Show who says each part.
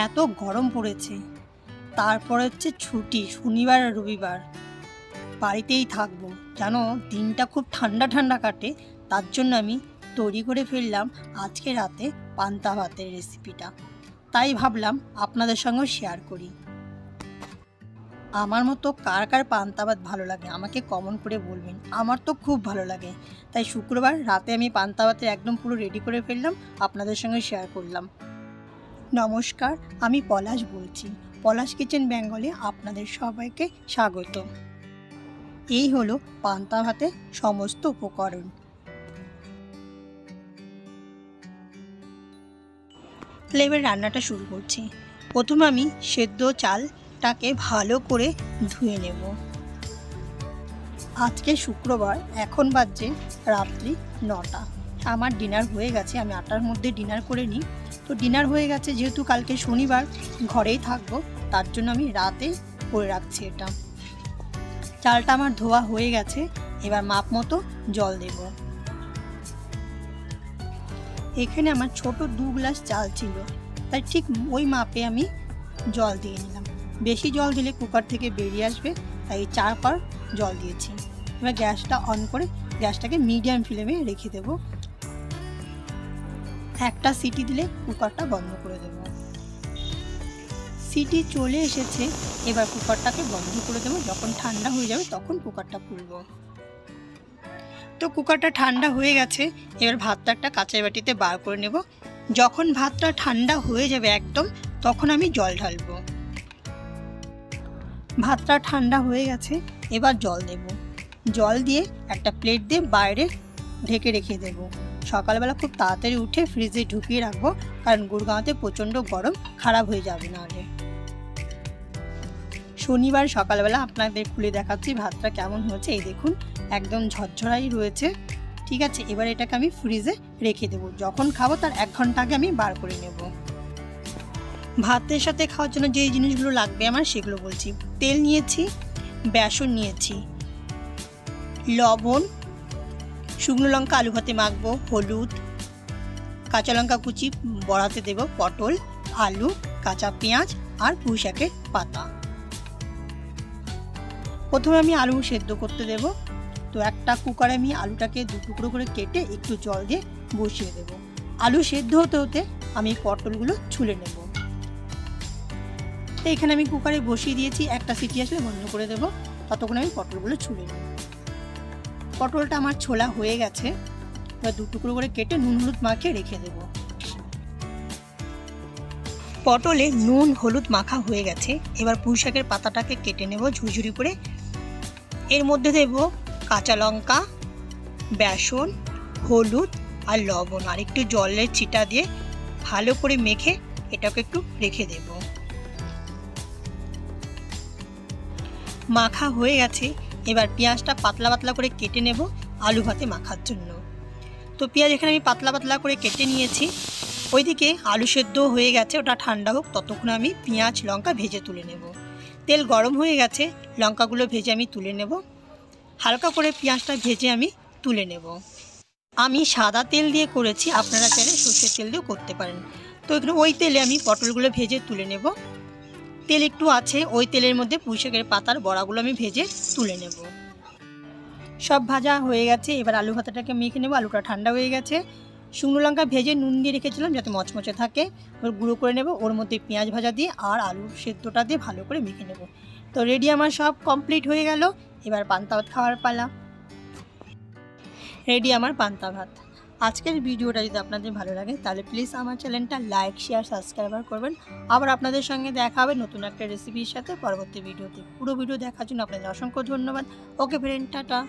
Speaker 1: এত গরম পড়েছে, তারপরে হচ্ছে ছুটি শনিবার আর রবিবার, বাড়িতেই থাকবো। জানো, দিনটা খুব ঠান্ডা ঠান্ডা কাটে। তার জন্য আমি তৈরি করে ফেললাম আজকে রাতে পান্তা ভাতের রেসিপিটা। তাই ভাবলাম আপনাদের সঙ্গেও শেয়ার করি। আমার মতো কার কার পান্তা ভাত ভালো লাগে আমাকে কমেন্ট করে বলবেন। আমার তো খুব ভালো লাগে। তাই শুক্রবার রাতে আমি পান্তা ভাতের একদম পুরো রেডি করে ফেললাম, আপনাদের সঙ্গে শেয়ার করলাম। নমস্কার, আমি পলাশ বলছি। পলাশ কিচেন বেঙ্গলে আপনাদের সবাইকে স্বাগত। এই হলো পান্তা ভাতের সমস্ত উপকরণ। তাহলে এবার রান্নাটা শুরু করছি। প্রথমে আমি সেদ্ধ চালটাকে ভালো করে ধুয়ে নেব। আজকে শুক্রবার, এখন বাজছে রাত্রি 9টা। আমার ডিনার হয়ে গেছে, আমি 8টার মধ্যে ডিনার করে নিই। তো ডিনার হয়ে গেছে, যেহেতু কালকে শনিবার ঘরেই থাকবো, তার জন্য আমি রাতে করে রাখছি এটা। চালটা আমার ধোয়া হয়ে গেছে, এবার মাপ মতো জল দেব। এখানে আমার ছোট 2 গ্লাস চাল ছিল, তাই ঠিক ওই মাপে আমি জল দিয়ে নিলাম। বেশি জল দিলে কুকার থেকে বেরিয়ে আসবে, তাই 4 পার জল দিয়েছি। এবার গ্যাসটা অন করে গ্যাসটাকে মিডিয়াম ফ্লেমে রেখে দেব। একটা সিটি দিলে কুকারটা বন্ধ করে দেব। সিটি চলে এসেছে, এবার কুকারটাকে বন্ধ করে দেবো। যখন ঠান্ডা হয়ে যাবে তখন কুকারটা খুলব। তো কুকারটা ঠান্ডা হয়ে গেছে, এবার ভাতটা একটা কাঁচের বাটিতে বার করে নেব। যখন ভাতটা ঠান্ডা হয়ে যাবে একদম, তখন আমি জল ঢালবো। ভাতটা ঠান্ডা হয়ে গেছে, এবার জল দেব। জল দিয়ে একটা প্লেট দিয়ে বাইরে ঢেকে রেখে দেব। সকালবেলা খুব তাড়াতাড়ি উঠে ফ্রিজে ঢুকিয়ে রাখবো, কারণ গুড়গাঁওতে প্রচণ্ড গরম, খারাপ হয়ে যাবে নাহলে। শনিবার সকালবেলা আপনাদের খুলে দেখাচ্ছি ভাতটা কেমন হয়েছে। এই দেখুন, একদম ঝরঝরাই রয়েছে। ঠিক আছে, এবার এটাকে আমি ফ্রিজে রেখে দেবো। যখন খাবো তার 1 ঘন্টা আগে আমি বার করে নেব। ভাতের সাথে খাওয়ার জন্য যে জিনিসগুলো লাগবে আমার, সেগুলো বলছি। তেল নিয়েছি, বেসন নিয়েছি, লবণ, শুকনো লঙ্কা আলু ভাতে মাখবো, হলুদ, কাঁচা লঙ্কা কুচি বড়াতে দেব, পটল, আলু, কাঁচা পেঁয়াজ আর পুঁই শাকের পাতা। প্রথমে আমি আলু সেদ্ধ করতে দেব। তো একটা কুকারে আমি আলুটাকে 2 টুকরো করে কেটে একটু জল দিয়ে বসিয়ে দেব। আলু সেদ্ধ হতে হতে আমি পটলগুলো ছুলে নেব। তো এখানে আমি কুকারে বসিয়ে দিয়েছি, একটা সিটি আসলে বন্ধ করে দেব। ততক্ষণ আমি পটলগুলো ছুলে নেব। পটলটা আমার ছোলা হয়ে গেছে, এবার 2 টুকরো করে কেটে নুন হলুদ মাখিয়ে রেখে দেব। পটলে নুন হলুদ মাখা হয়ে গেছে, এবার পুঁই শাকের পাতাটাকে কেটে নেব ঝুরঝুরি করে। এর মধ্যে দেব কাঁচা লঙ্কা, বেসন, হলুদ আর লবণ, আর একটু জলের ছিটা দিয়ে ভালো করে মেখে এটাকে একটু রেখে দেব। মাখা হয়ে গেছে, এবার পেঁয়াজটা পাতলা পাতলা করে কেটে নেব আলু ভাতে মাখার জন্য। তো পেঁয়াজ এখানে আমি পাতলা পাতলা করে কেটে নিয়েছি। ওইদিকে আলু সেদ্ধ হয়ে গেছে, ওটা ঠান্ডা হোক, ততক্ষণ আমি পেঁয়াজ লঙ্কা ভেজে তুলে নেব। তেল গরম হয়ে গেছে, লঙ্কাগুলো ভেজে আমি তুলে নেব। হালকা করে পেঁয়াজটা ভেজে আমি তুলে নেব। আমি সাদা তেল দিয়ে করেছি, আপনারা চাইলে সর্ষের তেল দিয়েও করতে পারেন। তো এখানে ওই তেলে আমি পটলগুলো ভেজে তুলে নেব। তেল একটু আছে, ওই তেলের মধ্যে পুঁই শাকের পাতার বড়াগুলো আমি ভেজে তুলে নেব। সব ভাজা হয়ে গেছে, এবার আলু ভাতাটাকে মেখে নেব। আলুটা ঠান্ডা হয়ে গেছে, শুকনো লঙ্কা ভেজে নুন দিয়ে রেখেছিলাম যাতে মচমচে থাকে, ওর গুঁড়ো করে নেব। ওর মধ্যে পেঁয়াজ ভাজা দিয়ে আর আলু সেদ্ধটা দিয়ে ভালো করে মেখে নেব। তো রেডি, আমার সব কমপ্লিট হয়ে গেল। এবার পান্তা ভাত খাওয়ার পালা। রেডি আমার পান্তা ভাত। আজকের ভিডিওটা যদি আপনাদের ভালো লাগে তাহলে প্লিজ আমার চ্যানেলটা লাইক শেয়ার সাবস্ক্রাইব করবেন। আবার আপনাদের সঙ্গে দেখা হবে নতুন একটা রেসিপির সাথে পরবর্তী ভিডিওতে। পুরো ভিডিও দেখার জন্য আপনাদের অসংখ্য ধন্যবাদ। ওকে ফ্রেন্ড, টাটা।